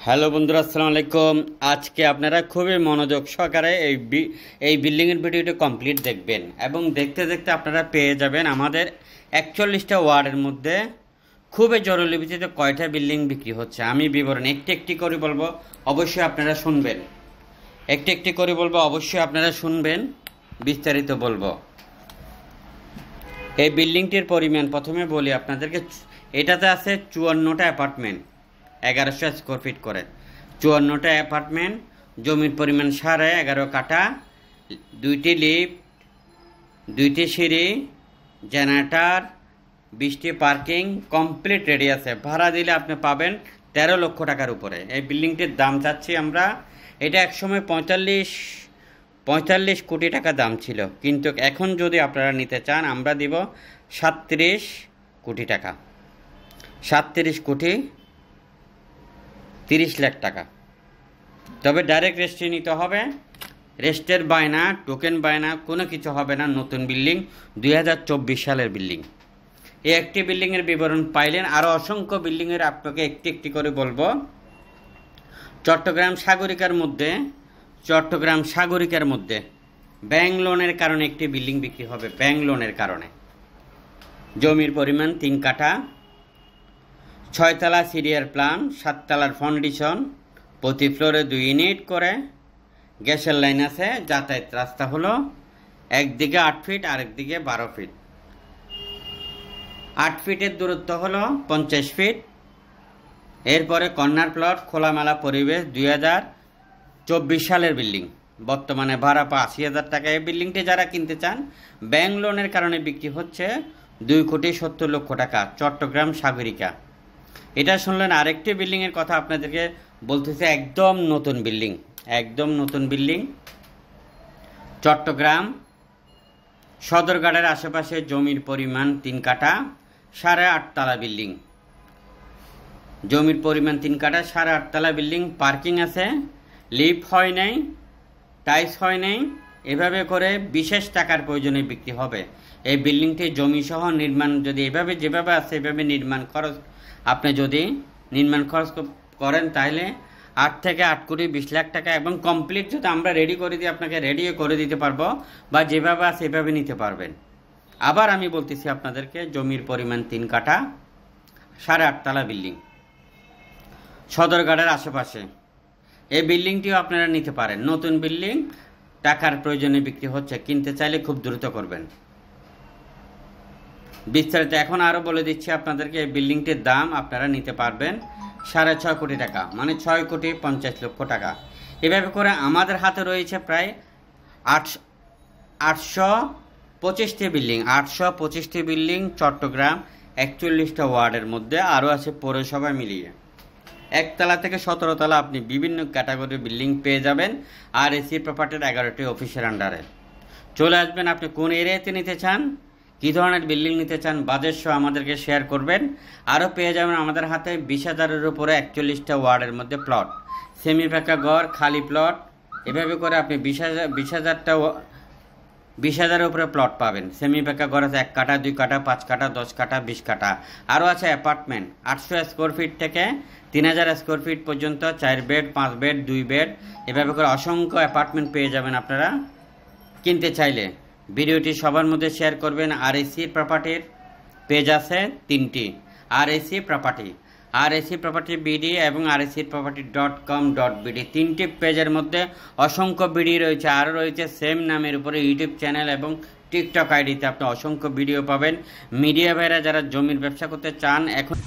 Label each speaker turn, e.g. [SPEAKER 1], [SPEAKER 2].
[SPEAKER 1] Hello বন্ধুরা, আসসালামু আলাইকুম। আজকে আপনারা খুবই মনোযোগ সহকারে এই বিল্ডিংয়ের ভিডিওটি কমপ্লিট দেখবেন এবং দেখতে দেখতে আপনারা পেয়ে যাবেন আমাদের 41টা ওয়ার্ডের মধ্যে খুবই জরুরি ভিত্তিতে কয়টা বিল্ডিং বিক্রি হচ্ছে। আমি বিবরণ একটি একটি করে বলবো, অবশ্যই আপনারা শুনবেন। একটি একটি করে বলবো, অবশ্যই আপনারা শুনবেন, বিস্তারিত বলবো। এই বিল্ডিংটির পরিমাণ প্রথমে বলি আপনাদেরকে। এটাতে আছে 54টা অ্যাপার্টমেন্ট, 1100 স্কোয়ার ফিট করে 54টা অ্যাপার্টমেন্ট। জমির পরিমাণ 11.5 কাঠা, 2টি লিফট, 2টি সিঁড়ি, জেনারেটর, 20টি পার্কিং, কমপ্লিট রেডি আছে। ভাড়া দিলে আপনি পাবেন 13 লক্ষ টাকার উপরে। এই বিল্ডিংটির দাম চাচ্ছি আমরা, এটা একসময় 45 কোটি টাকা দাম ছিল, কিন্তু এখন যদি আপনারা নিতে চান আমরা দিব 37 কোটি টাকা, 37 কোটি 30 লাখ টাকা। তবে ডাইরেক্ট রেজিস্ট্রি নিতে হবে, রেজিস্ট্রের বায়না, টোকেন বায়না কোনো কিছু হবে না। নতুন বিল্ডিং, 2024 সালের বিল্ডিং। এই একটি বিল্ডিংয়ের বিবরণ পাইলেন, আরও অসংখ্য বিল্ডিংয়ের আপনাকে একটি একটি করে বলবো। চট্টগ্রাম সাগরিকার মধ্যে ব্যাংক লোনের কারণে একটি বিল্ডিং বিক্রি হবে। ব্যাংক লোনের কারণে জমির পরিমাণ 3 কাঠা, 6 তলা সিরিয়ার প্ল্যান, 7 তলার ফাউন্ডেশন, প্রতি ফ্লোরে 2 ইউনিট করে, গ্যাসের লাইন আছে। যাতায়াত রাস্তা হলো একদিকে 8 ফিট আর একদিকে 12 ফিট। 8 ফিটের দূরত্ব হলো 50 ফিট। এরপরে কর্নার প্লট, খোলামেলা পরিবেশ। 2024 সালের বিল্ডিং, বর্তমানে ভাড়া 80,000 টাকা। এই বিল্ডিংটি যারা কিনতে চান, ব্যাংক লোনের কারণে বিক্রি হচ্ছে 2,70,00,000 টাকা, চট্টগ্রাম সাগরিকা। এটা শুনলেন। আরেকটি বিল্ডিংয়ের কথা আপনাদেরকে বলতেছে, একদম নতুন বিল্ডিং, একদম নতুন বিল্ডিং। চট্টগ্রাম সদরঘাটের আশেপাশে, জমির পরিমাণ 3 কাঠা, 8.5 তলা বিল্ডিং। জমির পরিমাণ 3 কাঠা, 8.5 তলা বিল্ডিং। পার্কিং আছে, লিফট হয় নাই, টাইলস হয় নাই। এভাবে করে বিশেষ টাকার প্রয়োজনে বিক্রি হবে। এই বিল্ডিংটি জমিসহ নির্মাণ যদি এভাবে যেভাবে আছে এভাবে নির্মাণ খরচ, আপনি যদি নির্মাণ খরচ করেন তাহলে 8 থেকে 8 কোটি 20 লাখ টাকা। এবং কমপ্লিট যদি আমরা রেডি করে দিই, আপনাকে রেডিও করে দিতে পারবো, বা যেভাবে আছে এভাবে নিতে পারবেন। আবার আমি বলতেছি আপনাদেরকে, জমির পরিমাণ 3 কাঠা, 8.5 তলা বিল্ডিং, সদরঘাটের আশেপাশে। এই বিল্ডিংটিও আপনারা নিতে পারেন। নতুন বিল্ডিং, টাকার প্রয়োজনে বিক্রি হচ্ছে। কিনতে চাইলে খুব দ্রুত করবেন। বিস্তারিত এখন আরও বলে দিচ্ছি আপনাদেরকে। এই বিল্ডিংটির দাম আপনারা নিতে পারবেন 6.5 কোটি টাকা, মানে 6,50,00,000 টাকা। এভাবে করে আমাদের হাতে রয়েছে প্রায় 825টি বিল্ডিং। 825টি বিল্ডিং চট্টগ্রাম 41টা ওয়ার্ডের মধ্যে, আরও আছে পৌরসভা মিলিয়ে। 1 তলা থেকে 17 তলা আপনি বিভিন্ন ক্যাটাগরির বিল্ডিং পেয়ে যাবেন। আর এসি প্রপার্টির 11টি অফিসের আন্ডারে। চলে আসবেন। আপনি কোন এরিয়াতে নিতে চান, কী ধরনের বিল্ডিং নিতে চান, বাজেট সহ আমাদেরকে শেয়ার করবেন। আরও পেয়ে যাবেন আমাদের হাতে 20,000-এর উপরে 41টা ওয়ার্ডের মধ্যে প্লট, সেমি পাকা ঘর, খালি প্লট। এভাবে করে আপনি 20,000-এর উপরে প্লট পাবেন। সেমি পাকা ঘর আছে 1 কাঠা, 2 কাঠা, 5 কাঠা, 10 কাঠা, 20 কাঠা। আরও আছে অ্যাপার্টমেন্ট 800 স্কোয়ার ফিট থেকে 3,000 স্কোয়ার ফিট পর্যন্ত, 4 বেড, 5 বেড, 2 বেড। এভাবে করে অসংখ্য অ্যাপার্টমেন্ট পেয়ে যাবেন আপনারা কিনতে চাইলে। ভিডিওটি সবার মধ্যে শেয়ার করবেন। আর এসি প্রপার্টির পেজ আছে 3টি, আর এসি প্রপার্টি বিডি এবং RSCproperty.com.bd, 3টি পেজের মধ্যে অসংখ্য ভিডিও রয়েছে। আরও রয়েছে সেম নামের উপরে ইউটিউব চ্যানেল এবং টিকটক আইডিতে আপনি অসংখ্য ভিডিও পাবেন। মিডিয়া ভাইরা যারা জমির ব্যবসা করতে চান, এখন